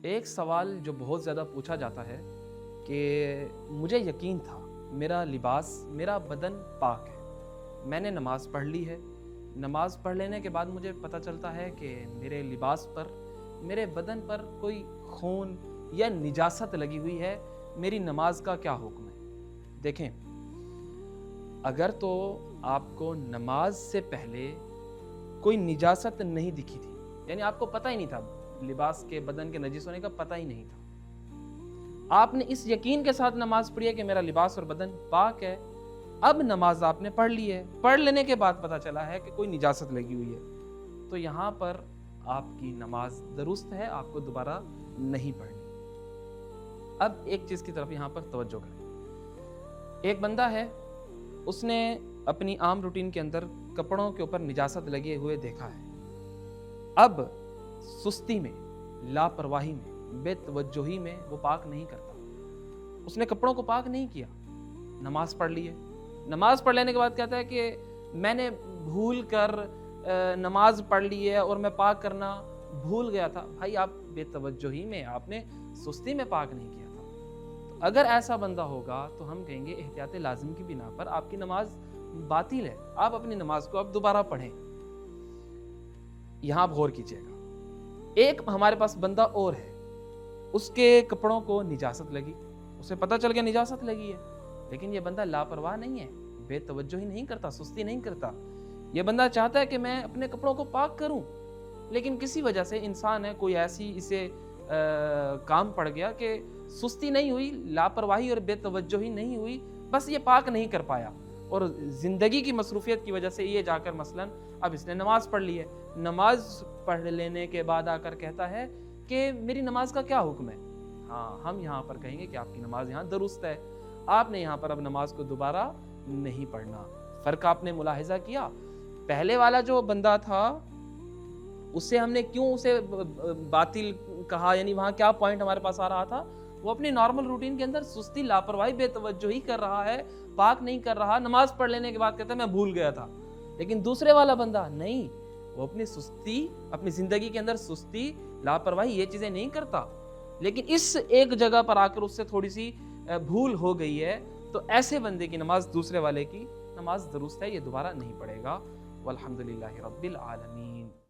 ایک سوال جو بہت زیادہ پوچھا جاتا ہے کہ مجھے یقین تھا میرا لباس میرا بدن پاک ہے، میں نے نماز پڑھ لی ہے، نماز پڑھ لینے کے بعد مجھے پتہ چلتا ہے کہ میرے لباس پر میرے بدن پر کوئی خون یا نجاست لگی ہوئی ہے، میری نماز کا کیا حکم ہے؟ دیکھیں، اگر تو آپ کو نماز سے پہلے کوئی نجاست نہیں دکھی تھی، یعنی آپ کو پتہ ہی نہیں تھا، لباس کے بدن کے نجس ہونے کا پتہ ہی نہیں تھا، آپ نے اس یقین کے ساتھ نماز پڑھی ہے کہ میرا لباس اور بدن پاک ہے، اب نماز آپ نے پڑھ لی ہے، پڑھ لینے کے بعد پتہ چلا ہے کہ کوئی نجاست لگی ہوئی ہے، تو یہاں پر آپ کی نماز درست ہے، آپ کو دوبارہ نہیں پڑھنی۔ اب ایک چیز کی طرف یہاں پر توجہ کریں، ایک بندہ ہے، اس نے اپنی عام روٹین کے اندر کپڑوں کے اوپر نجاست لگے ہوئے دیکھا ہے، اب سستی میں، لاپرواہی میں، بے توجہی میں وہ پاک نہیں کرتا، اس نے کپڑوں کو پاک نہیں کیا، نماز پڑھ لی ہے، نماز پڑھ لینے کے بعد کہتا ہے کہ میں نے بھول کر نماز پڑھ لی ہے اور میں پاک کرنا بھول گیا تھا۔ بھائی، آپ بے توجہی میں، آپ نے سستی میں پاک نہیں کیا تھا۔ تو اگر ایسا بندہ ہوگا تو ہم کہیں گے احتیاط لازم کی بنا پر آپ کی نماز باطل ہے، آپ اپنی نماز کو اب دوبارہ پڑھیں۔ یہاں آپ غور کیجئے گا، ایک ہمارے پاس بندہ اور ہے، اس کے کپڑوں کو نجاست لگی، اسے پتہ چل گیا نجاست لگی ہے، لیکن یہ بندہ لاپرواہ نہیں ہے، بے توجہی نہیں کرتا، سستی نہیں کرتا، یہ بندہ چاہتا ہے کہ میں اپنے کپڑوں کو پاک کروں، لیکن کسی وجہ سے انسان ہے، کوئی ایسی اسے کام پڑ گیا کہ سستی نہیں ہوئی، لاپرواہی اور بے توجہی نہیں ہوئی، بس یہ پاک نہیں کر پایا، اور زندگی کی مصروفیت کی وجہ سے یہ جا کر مثلاً اب اس نے نماز پڑھ لی ہے، نماز پڑھ لینے کے بعد آ کر کہتا ہے کہ میری نماز کا کیا حکم ہے؟ ہاں، ہم یہاں پر کہیں گے کہ آپ کی نماز یہاں درست ہے، آپ نے یہاں پر اب نماز کو دوبارہ نہیں پڑھنا۔ فرق آپ نے ملاحظہ کیا، پہلے والا جو بندہ تھا اسے ہم نے کیوں اسے باطل کہا، یعنی وہاں کیا پوائنٹ ہمارے پاس آ رہا تھا، وہ اپنی نارمل روٹین کے اندر سستی، لاپرواہی، بے توجہی کر رہا ہے، پاک نہیں کر رہا، نماز پڑھ لینے کے بعد کہتا ہے میں بھول گیا تھا، لیکن دوسرے والا بندہ نہیں، وہ اپنی سستی، اپنی زندگی کے اندر سستی، لاپرواہی یہ چیزیں نہیں کرتا، لیکن اس ایک جگہ پر آ کر اس سے تھوڑی سی بھول ہو گئی ہے، تو ایسے بندے کی نماز دوسرے والے کی نماز درست ہے، یہ دوبارہ نہیں پڑھے گا۔ والحمدللہ رب العالمین۔